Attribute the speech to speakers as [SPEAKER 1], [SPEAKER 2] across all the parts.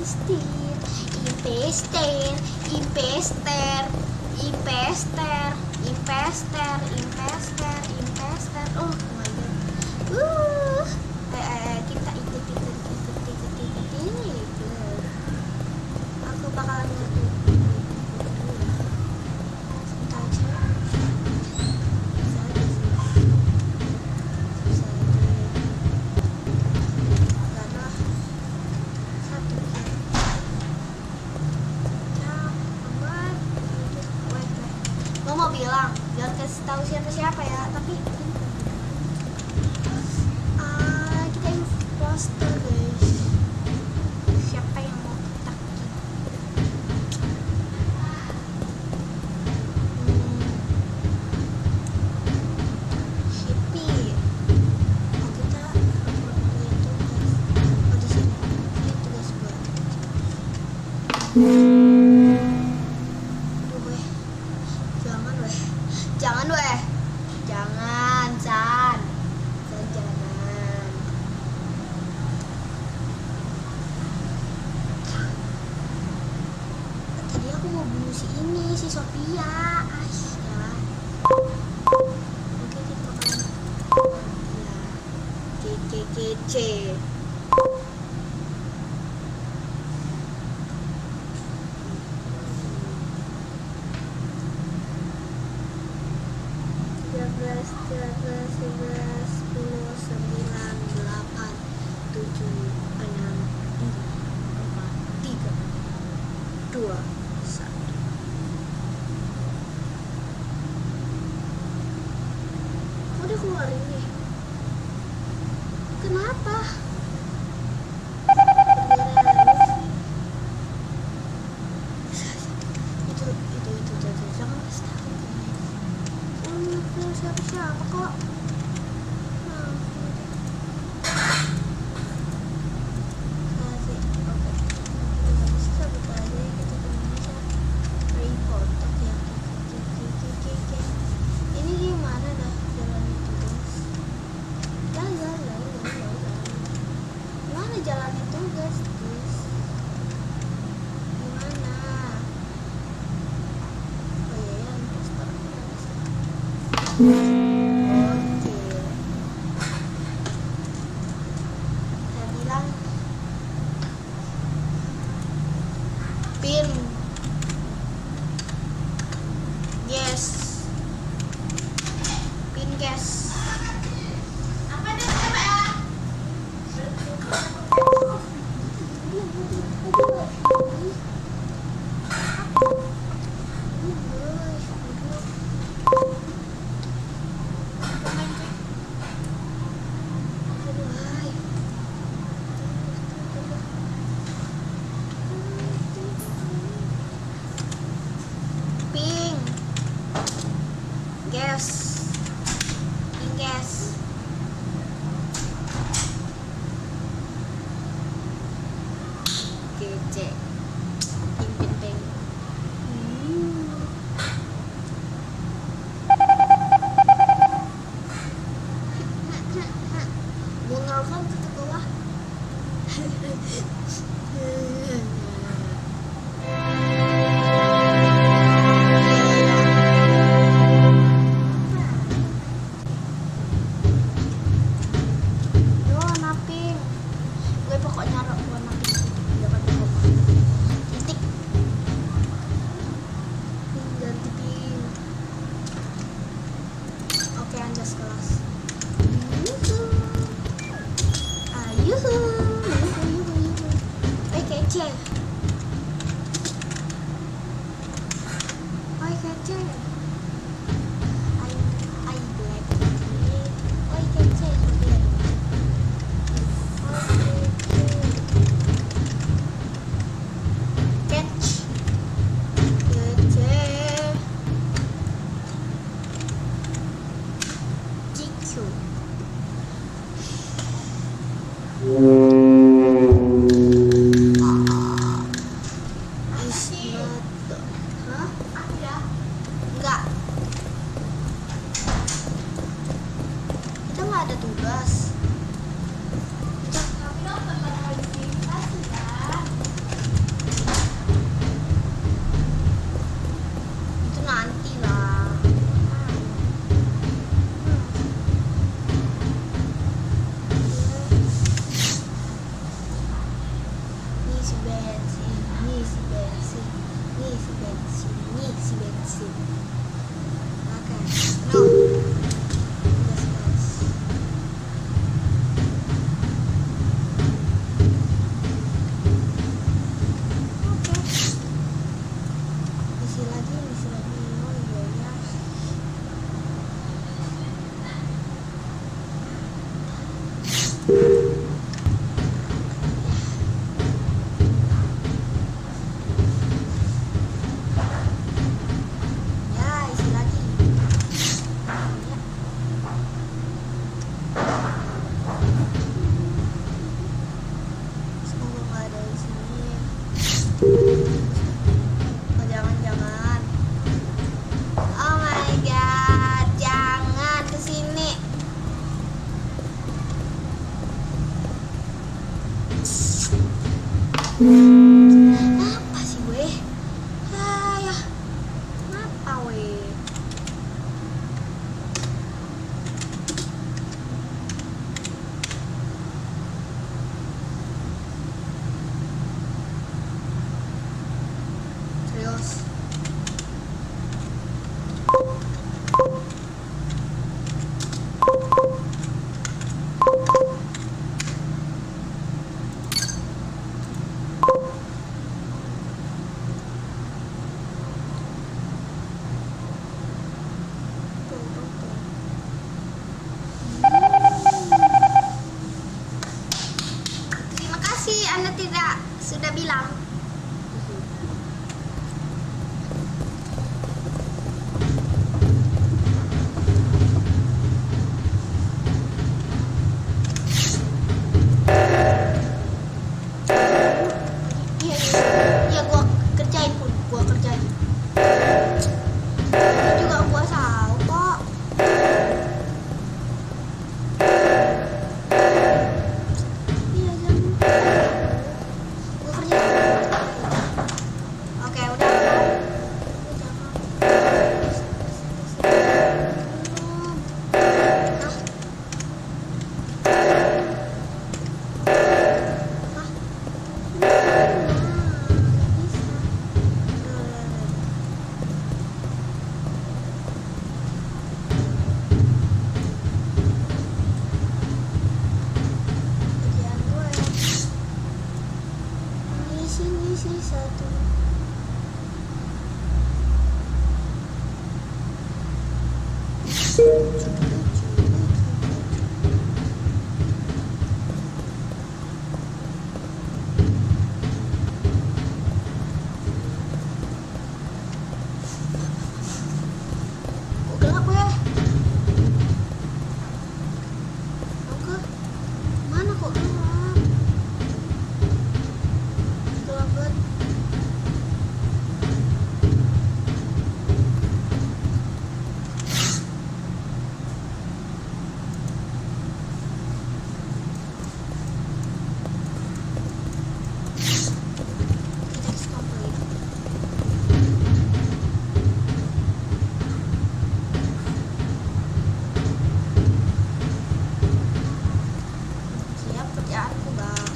[SPEAKER 1] Oh my god. Kita ikut. Aku bakalan ngerti. Sebentar aja. Bisa aja sih. Karena satu Lo mau bilang jangan kasih tahu siapa ya, tapi kita imposter guys. Siapa yang mau kita Shippy. Kita punya tugas. Di sini ini tugas gue. Jangan San, jangan. Tadi aku mau bunuh si Sophia. Ya. Oke, kita bakalan kece. Udah keluar ini. Kenapa? Itu jangan kasih tahu. Siapa kok? Ini gimana dah jalannya tugas? Gimana jalannya tugas, guys? Gimana? Oh iya ya, imposter. Oke. Saya bilang pin. Yes. Pin guys. Apa nih coba ya? Ping. Gas. Kece. Ping. Mau ngelakon ke bawah. ngisi bensin, ngisi bensin, ngisi bensin, ngisi bensin. Oke, no. Gas, gas. Oke. Ngisi lagi, ngisi lagi. Oh iya ya. Ya, isi lagi. Ya. Semoga nggak ada di sini. Oh, jangan. Oh my god, jangan kesini. Apa sih gue? Ya, kenapa weh? Serius? Terima kasih Anda tidak sudah bilang. Iya, gua kerjain pun, gua kerjain. Ini juga gua tahu kok. Iya, jangan. Gua kerjain. Oke, udah. Ngisi satu. Kok gelap ya? Oke. Mana kok gelap? Gelap banget. Text complete. Siap kerjaanku bang.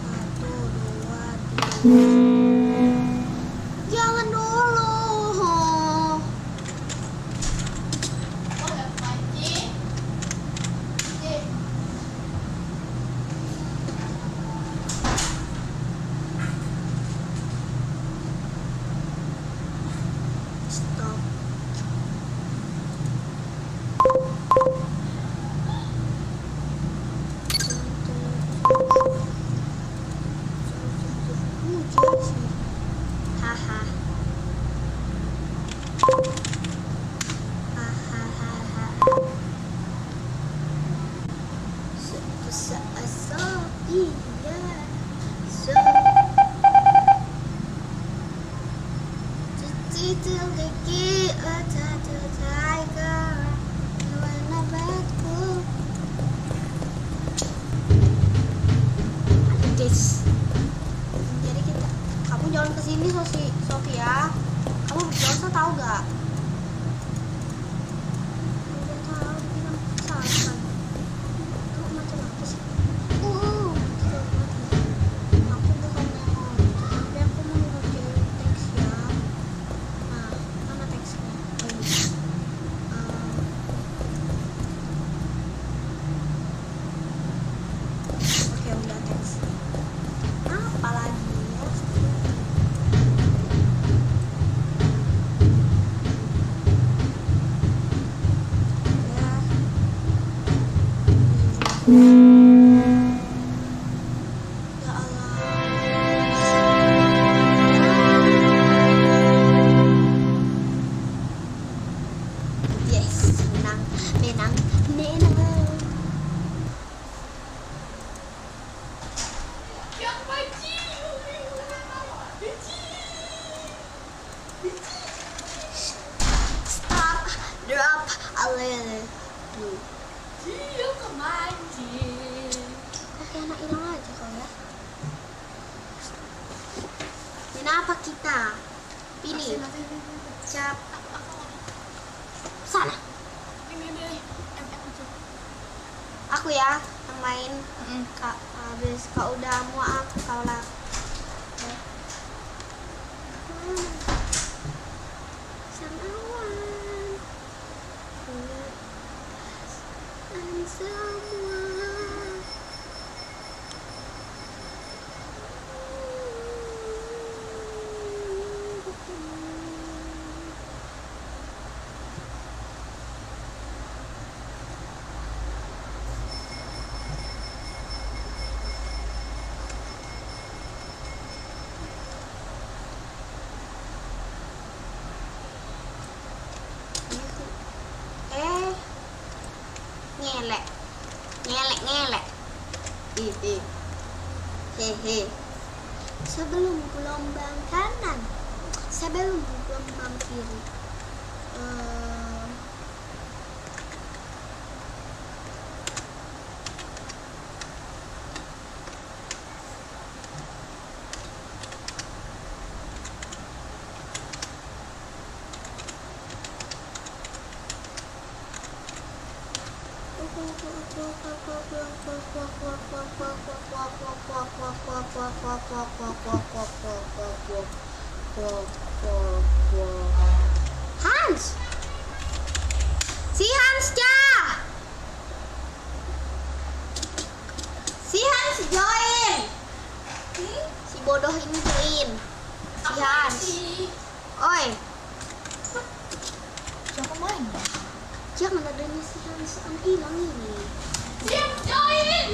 [SPEAKER 1] 1, 2, 3. Jangan dulu. Stop. Haha. Hahaha. Iya. So. Till the key, a tiger. You wanna bet cool. Guys, jadi kamu jangan kesini Sofia. Kamu berdosa tahu gak? Udah tahu bilang kesalahan. Kamu macam apa sih? Tidak mati. apa kita? Pilih. Cap. Sana. Aku ya yang main. Kak, habis kau udah mau aku kau lah. Sang awan dan semua. Ngelek hehe. Sebelum gelombang kanan, sebelum gelombang kiri. Hans, si Hans join, si bodoh ini join, si Hans. Oi,
[SPEAKER 2] Siapa main?
[SPEAKER 1] jangan adanya si Hans yang hilang ini.
[SPEAKER 2] Siap join.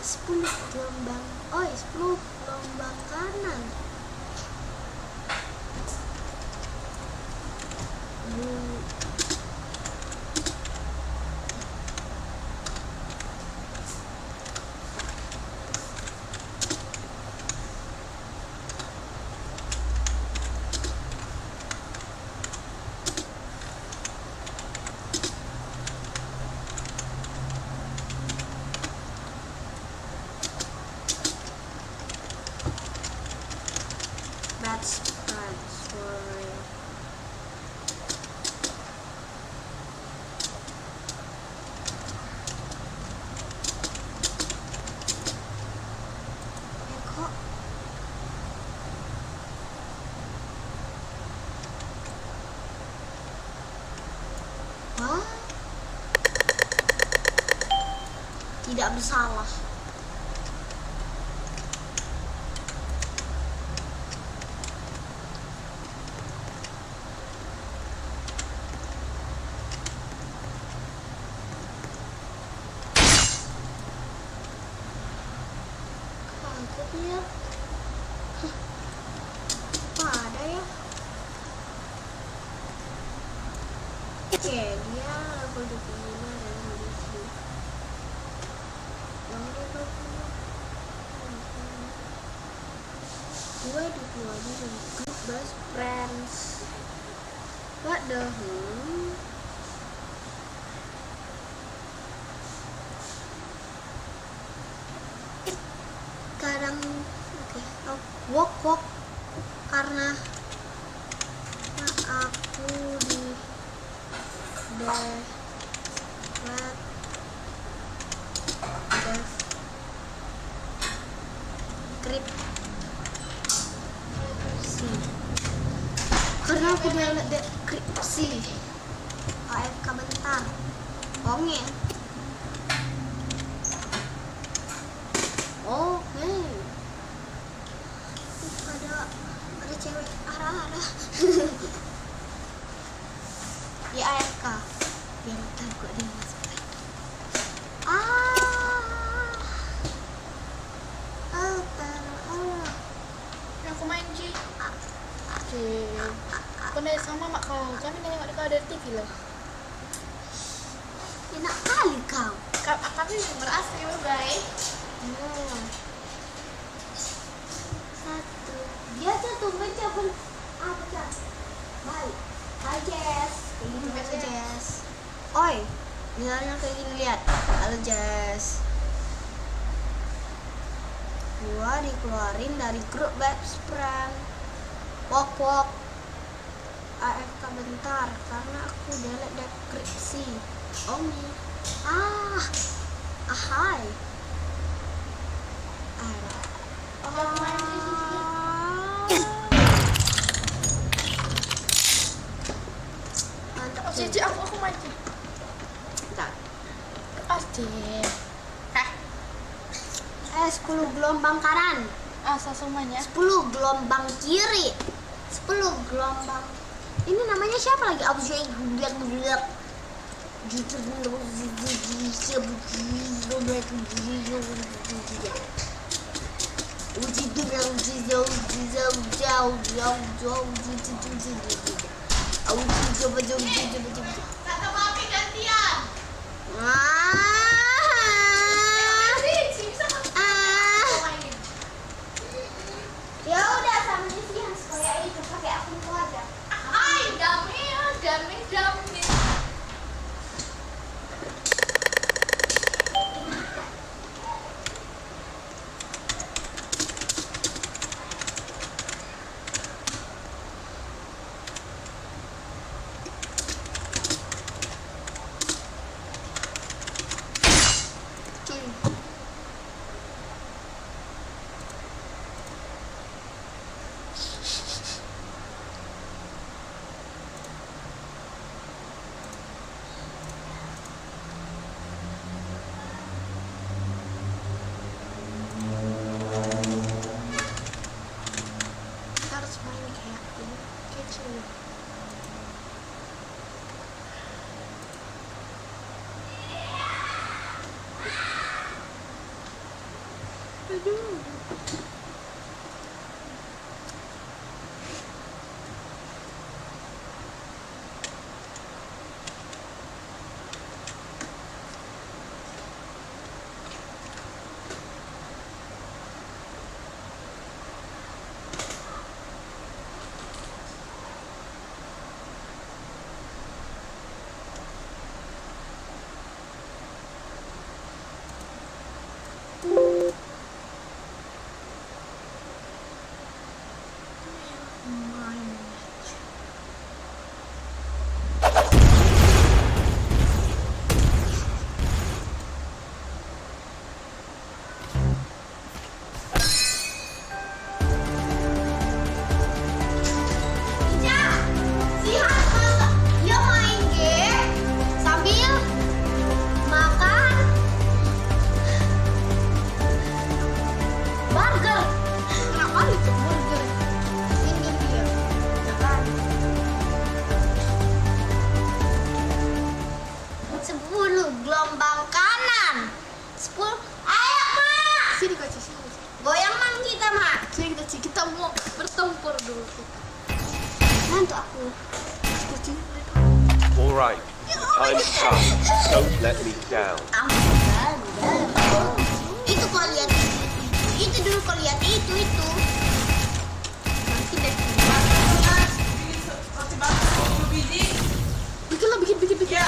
[SPEAKER 1] Sepuluh gelombang kanan. That's sorry. Kok wah, tidak bersalah. Ya, apa ada ya? Oke, dia level 25 dan kondisi yang level 2 di keluarnya dan group best friends. What the hell? Sekarang walk karena aku di deskripsi karena aku di deskripsi AFK bentar ngomongnya. Oke. Ada cewek arah-arah di AFK.
[SPEAKER 2] mak kau. Kami nengok kau dari TV loh.
[SPEAKER 1] Enak kali kau.
[SPEAKER 2] Kami merasa gitu guys.
[SPEAKER 1] Satu. Dia tuh mencoba apa kan? Baik. Hai Jess.
[SPEAKER 2] Biasa
[SPEAKER 1] Jess. Oi. Misalnya kayak gini lihat. Halo Jess. Gua dikeluarin dari grup best friend. Wok. AFK bentar karena aku delete deskripsi. Omi. Hai. Mantap.
[SPEAKER 2] Cici aku maju.
[SPEAKER 1] Tak.
[SPEAKER 2] Pasti.
[SPEAKER 1] 10 gelombang kanan.
[SPEAKER 2] Semuanya.
[SPEAKER 1] 10 gelombang kiri. 10 gelombang. Ini namanya siapa lagi?
[SPEAKER 2] Kata papi gantian.
[SPEAKER 1] Ya udah sama Desian supaya itu pakai akun itu aja.
[SPEAKER 2] Hai, dami.
[SPEAKER 1] Harus main kayak ini kecil. Aduh.
[SPEAKER 2] Kita mau bertempur dulu.
[SPEAKER 1] Mantu aku.
[SPEAKER 3] All right, time's up. Don't let me down.
[SPEAKER 1] Itu kau lihat. Itu dulu kau lihat itu. Nanti deh. Bikin. Ya.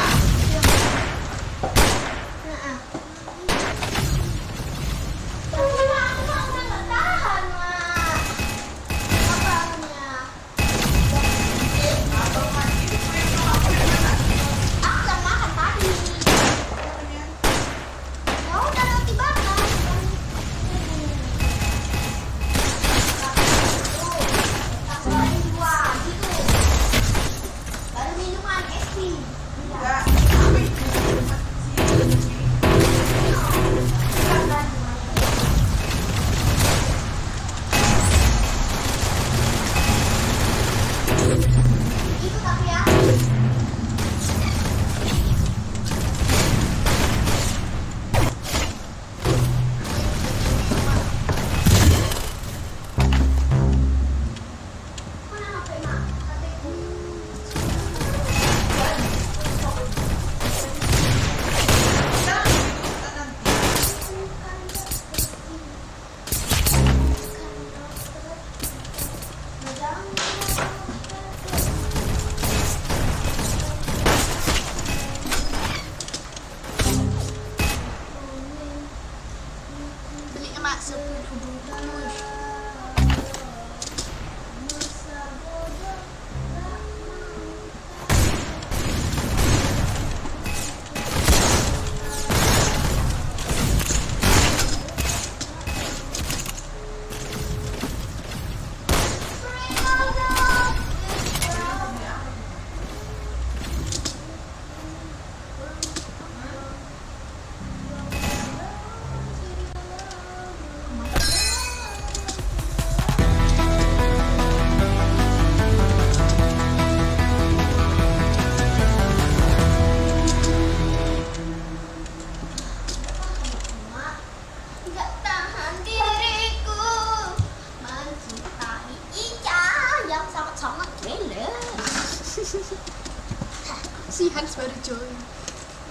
[SPEAKER 2] Si Hans baru join.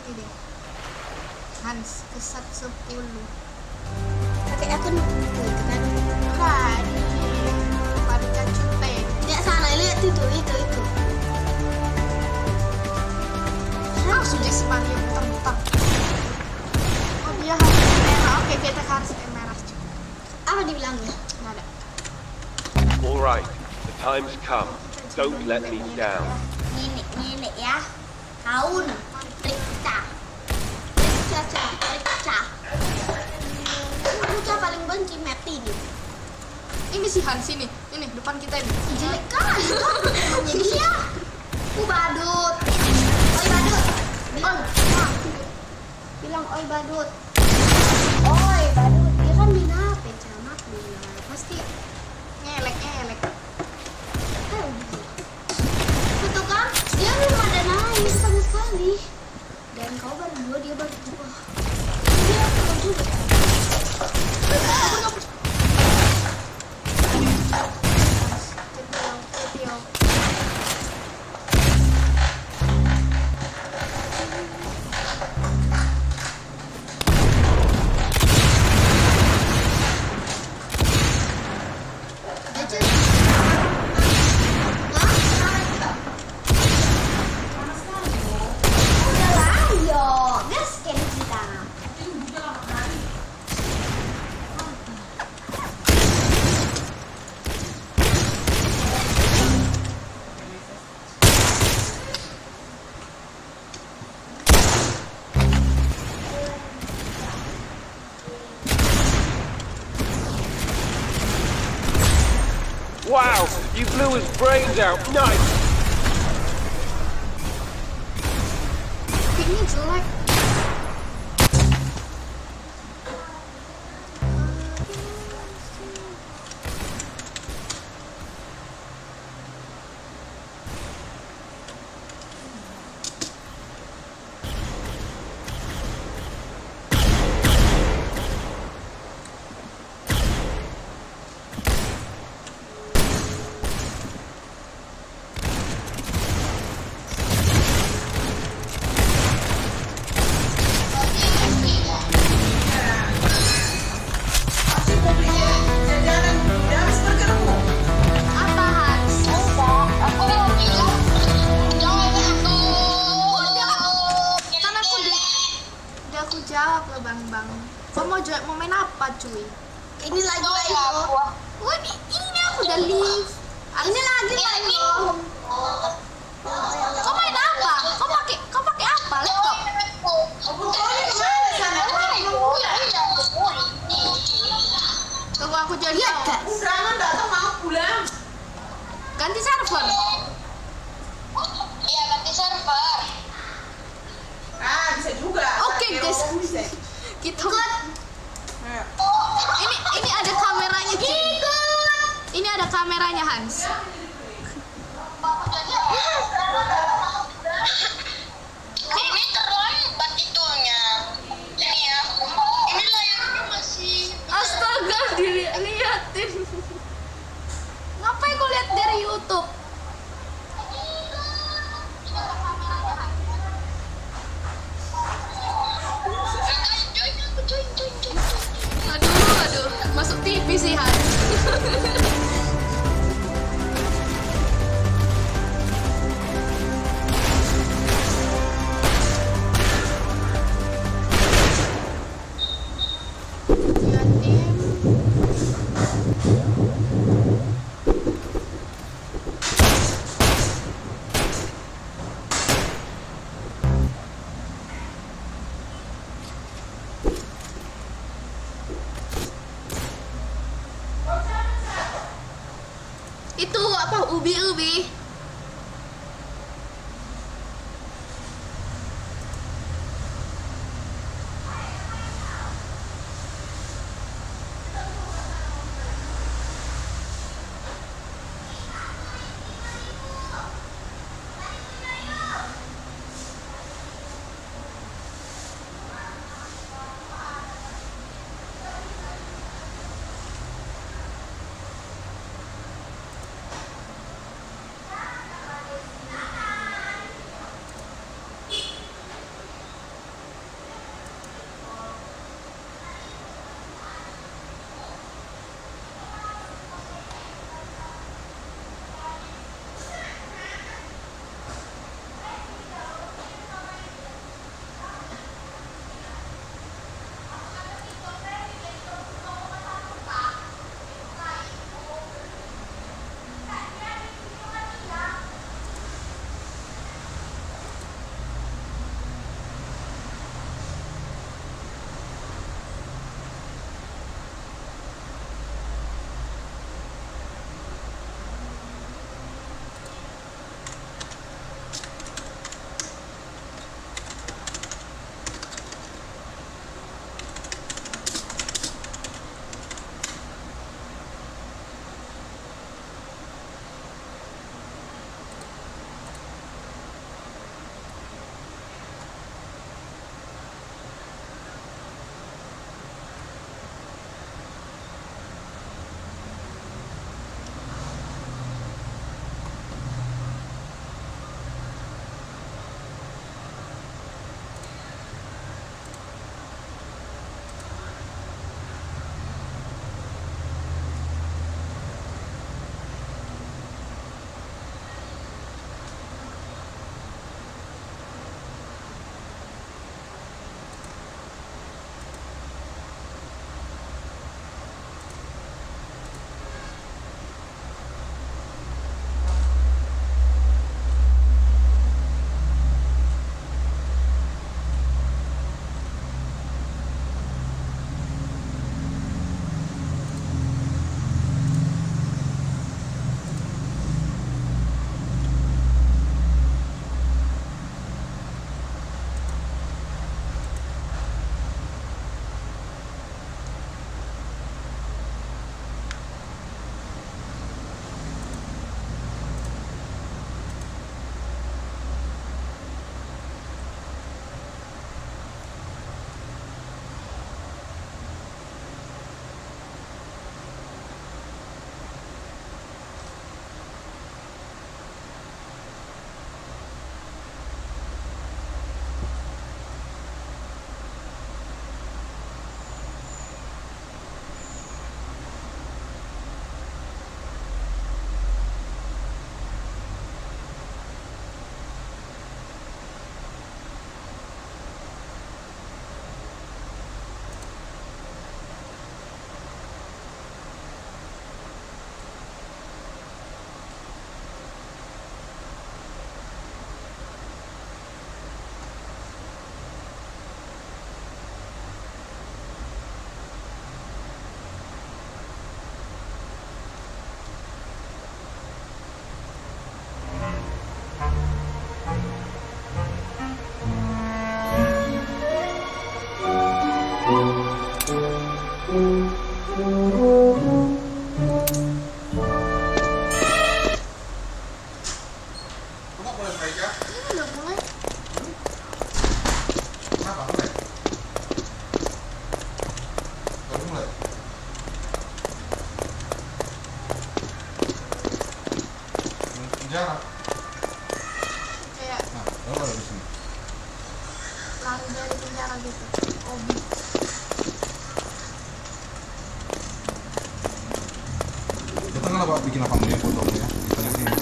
[SPEAKER 2] Ini deh. Hans kesat 10.
[SPEAKER 1] Pakai akun itu kan.
[SPEAKER 2] Nah, ini Parika Cute.
[SPEAKER 1] Tidak salah, lihat itu.
[SPEAKER 2] Langsung jadi sepanjang butang-butang. Oh dia harus merah. Oke, kita harus merah juga.
[SPEAKER 1] Apa dibilangnya?
[SPEAKER 2] Nggak ada.
[SPEAKER 3] All right, the time's come. Don't let me down.
[SPEAKER 1] Nenek ya. Kaun. Periksa. Aku paling benci map ini.
[SPEAKER 2] Ini si Hans ini depan kita ini.
[SPEAKER 1] Jelek kan? Jadi ya. Badut. Oi badut. Bilang oi badut. Oi badut. Dia kan main HP camat dia. Pasti
[SPEAKER 2] Ngelek.
[SPEAKER 1] itu kan dia belum ada naik sama sekali. Dan kau baru 2, dia baru 2. Dia belum juga.
[SPEAKER 3] Wow, you blew his brains out. Nice.
[SPEAKER 2] Ini jelek. Apa Hans? Kan udah aku jawab loh bang. Kau mau main apa cuy?
[SPEAKER 1] Ini lagi itu.
[SPEAKER 2] Wah ini aku udah leave.
[SPEAKER 1] Ini lagi itu.
[SPEAKER 2] Kau main apa? Kau pakai apa? Laptop? Tunggu aku jadi.
[SPEAKER 1] Lihat guys.
[SPEAKER 4] Serangan datang mau pulang.
[SPEAKER 2] Ganti server.
[SPEAKER 5] Iya, ganti server.
[SPEAKER 4] Ah, bisa juga.
[SPEAKER 2] Oke, guys.
[SPEAKER 4] Bisa.
[SPEAKER 2] Kita
[SPEAKER 4] Ayo.
[SPEAKER 2] ini ada kameranya cuy. Ini ada kameranya Hans.
[SPEAKER 5] Ini terlambat itunya. Ini ya. Ini layarnya masih.
[SPEAKER 2] Astaga, diliatin. Ngapain kau lihat dari YouTube? Aduh, masuk TV sih Hans. Itu apa? Ubi.
[SPEAKER 6] ya?
[SPEAKER 2] Ini udah mulai.
[SPEAKER 6] Kenapa mulai? Baru mulai. Jarak.
[SPEAKER 2] Kayak
[SPEAKER 6] Nah, baru ada di sini.
[SPEAKER 2] lari dari penjara gitu. Obi.
[SPEAKER 6] Di tengah lah Pak, bikin apa nih fotonya ya? Di tengah sini.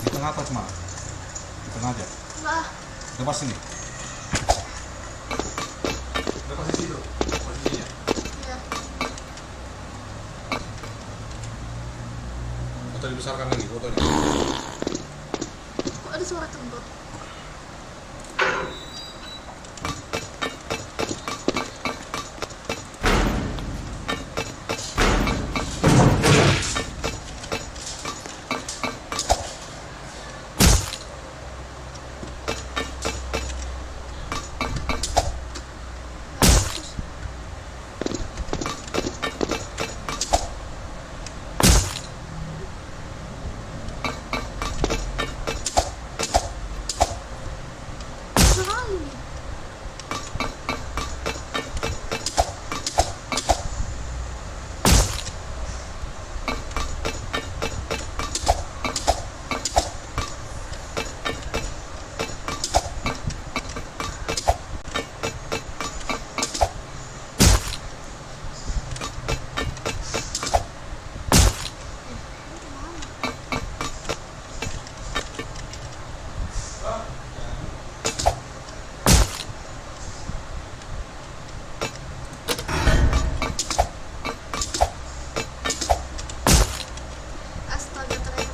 [SPEAKER 6] Di tengah atas mah. Di tengah aja.
[SPEAKER 2] Lah,
[SPEAKER 6] Depan sini. Depan sisi itu. Posisinya.
[SPEAKER 2] ya.
[SPEAKER 6] Atau dibesarkan lagi fotonya.
[SPEAKER 2] Kok ada suara kentut? Sekali nih. Astaga, ternyata.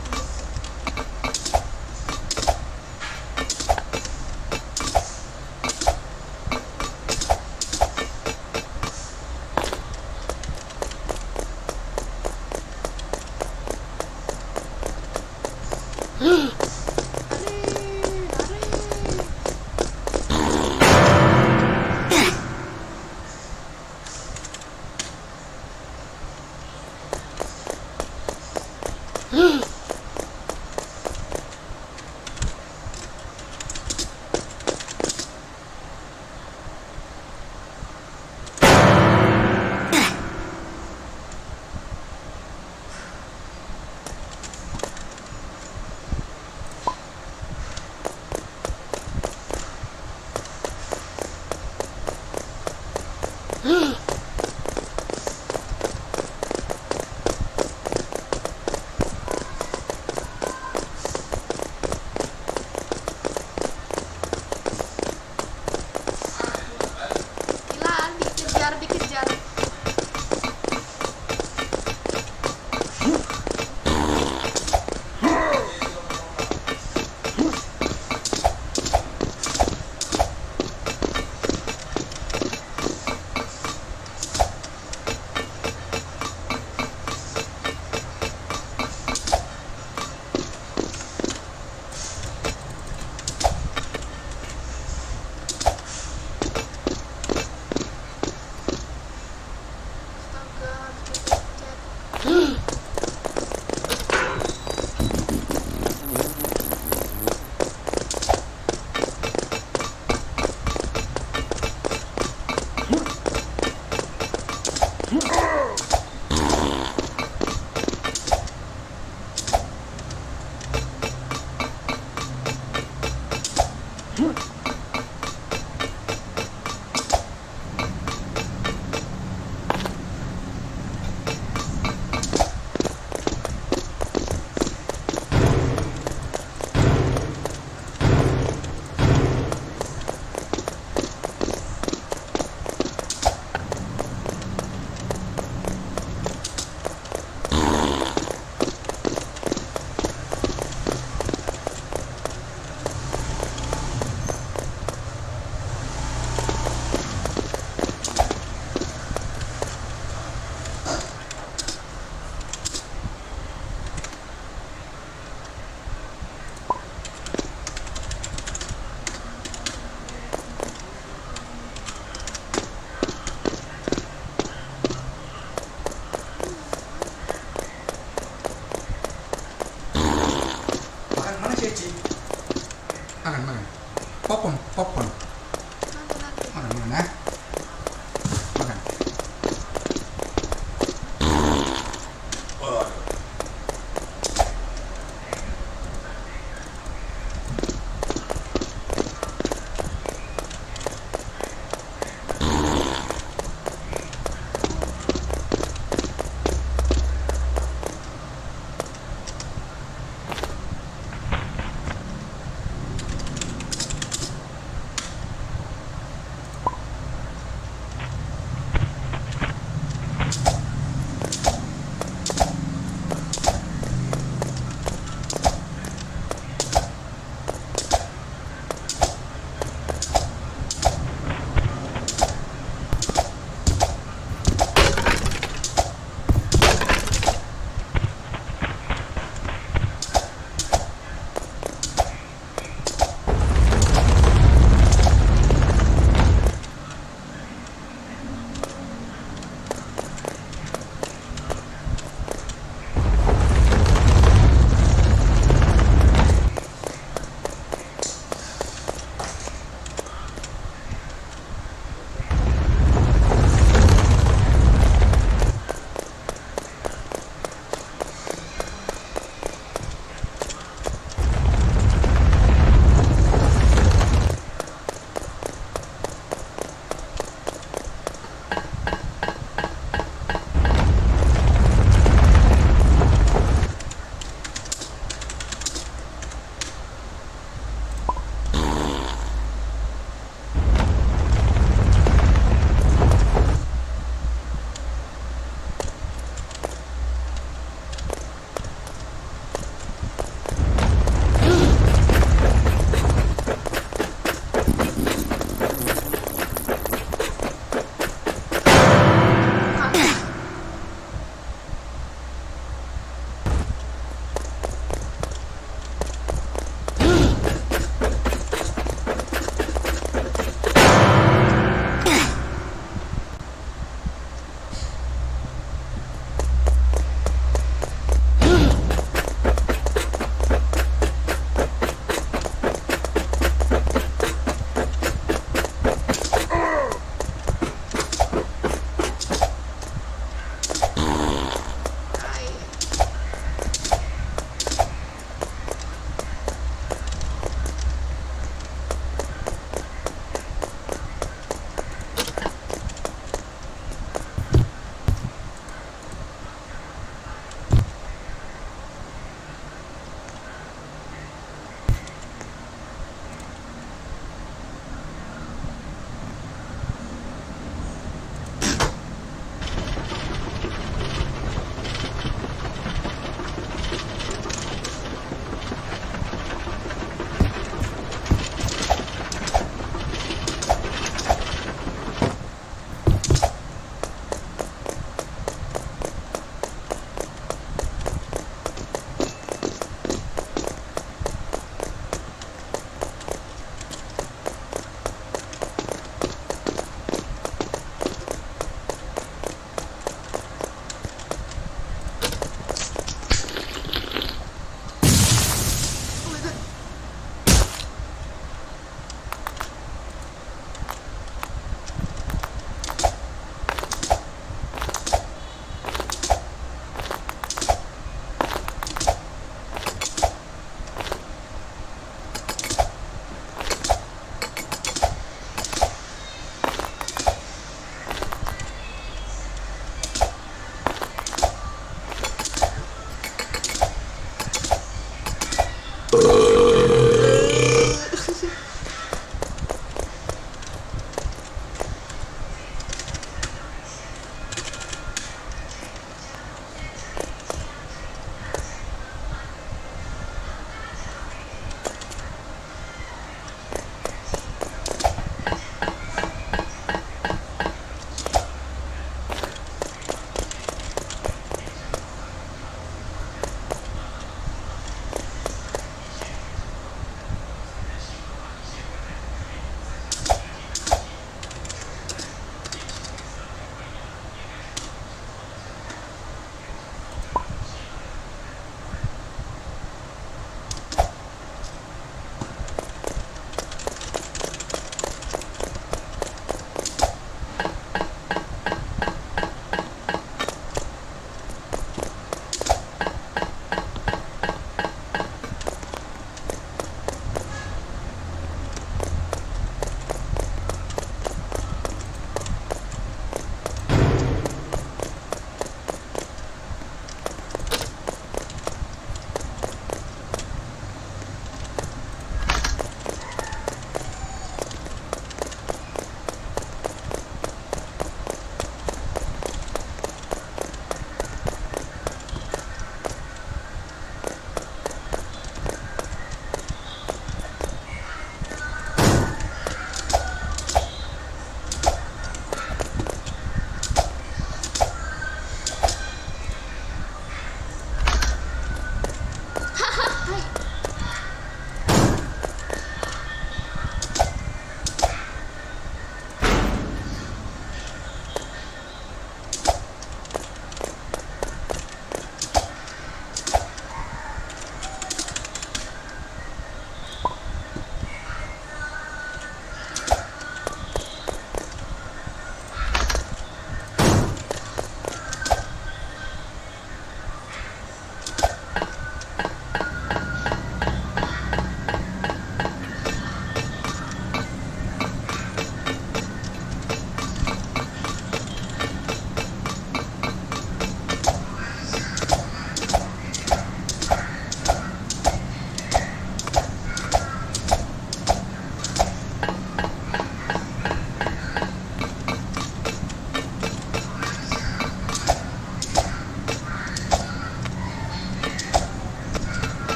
[SPEAKER 2] Gila, dikejar. Astaga, harus dicek.
[SPEAKER 6] Makan, makan. Popcorn, popcorn. Makan, makan ya. Makan.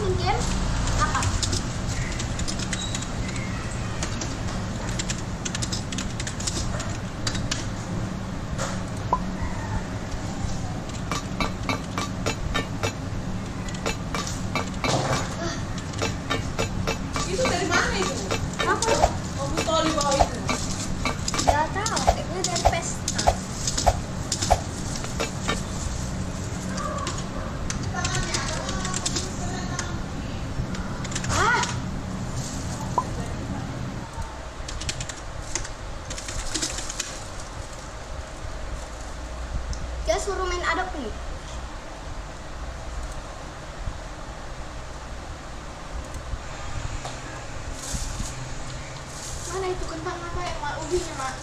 [SPEAKER 1] main game? Apa?
[SPEAKER 4] Itu dari mana itu?
[SPEAKER 1] Apa?
[SPEAKER 4] Komputer di bawah itu.
[SPEAKER 1] Gak tahu, kayaknya dari pesta. Ah, dia suruh main Adobe nih.
[SPEAKER 2] Mana itu kentang apa yang mak ubinya mak?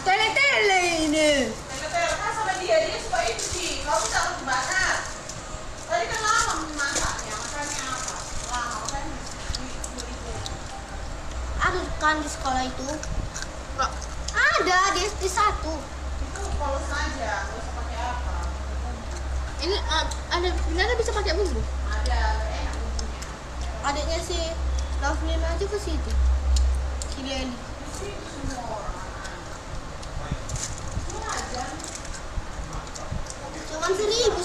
[SPEAKER 1] Tele-tele ini.
[SPEAKER 4] Tele-tele kan sama dia suka itu sih. Kalau bisa harus dibakar. Tadi kan lama masaknya, makanya apa? Lama, makanya beli.
[SPEAKER 1] Ada kan di sekolah itu?
[SPEAKER 2] Enggak.
[SPEAKER 1] Ada di SD 1.
[SPEAKER 4] Itu polos aja, nggak usah pakai apa.
[SPEAKER 2] Ini ada bisa pakai bumbu.
[SPEAKER 4] Ada, enak bumbunya.
[SPEAKER 1] Adiknya si Lovelyn aja ke situ. Si Leli.
[SPEAKER 4] Di situ semua orang. Semua aja.
[SPEAKER 1] Cuman 1.000 Ini 1.000.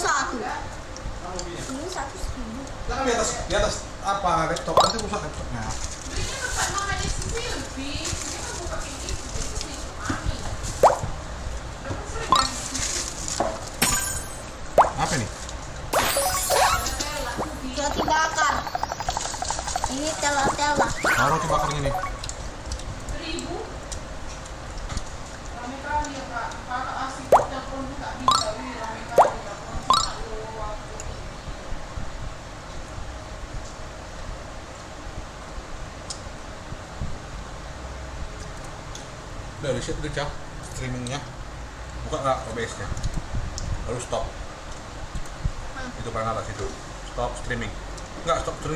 [SPEAKER 6] Jangan di atas apa laptop nanti rusak laptopnya.
[SPEAKER 4] Belinya tempat mamanya si Silvi. Dia kan buka kayak gitu, itu beli ke mami. Aku sering kan
[SPEAKER 6] Apa nih?
[SPEAKER 4] tele-tele, ubi.
[SPEAKER 1] Roti bakar. Ini tela-tela.
[SPEAKER 6] Oh, roti bakar ini.
[SPEAKER 4] 1.000. Rame kali ya kak. Kakak asik telepon tuh nggak bisa. Wih, rame kali telepon tuh nggak lewat.
[SPEAKER 6] Udah di situ Cah, streamingnya. Buka nggak OBS-nya? Lalu stop. Itu paling atas itu. Stop streaming. Nggak stop streaming.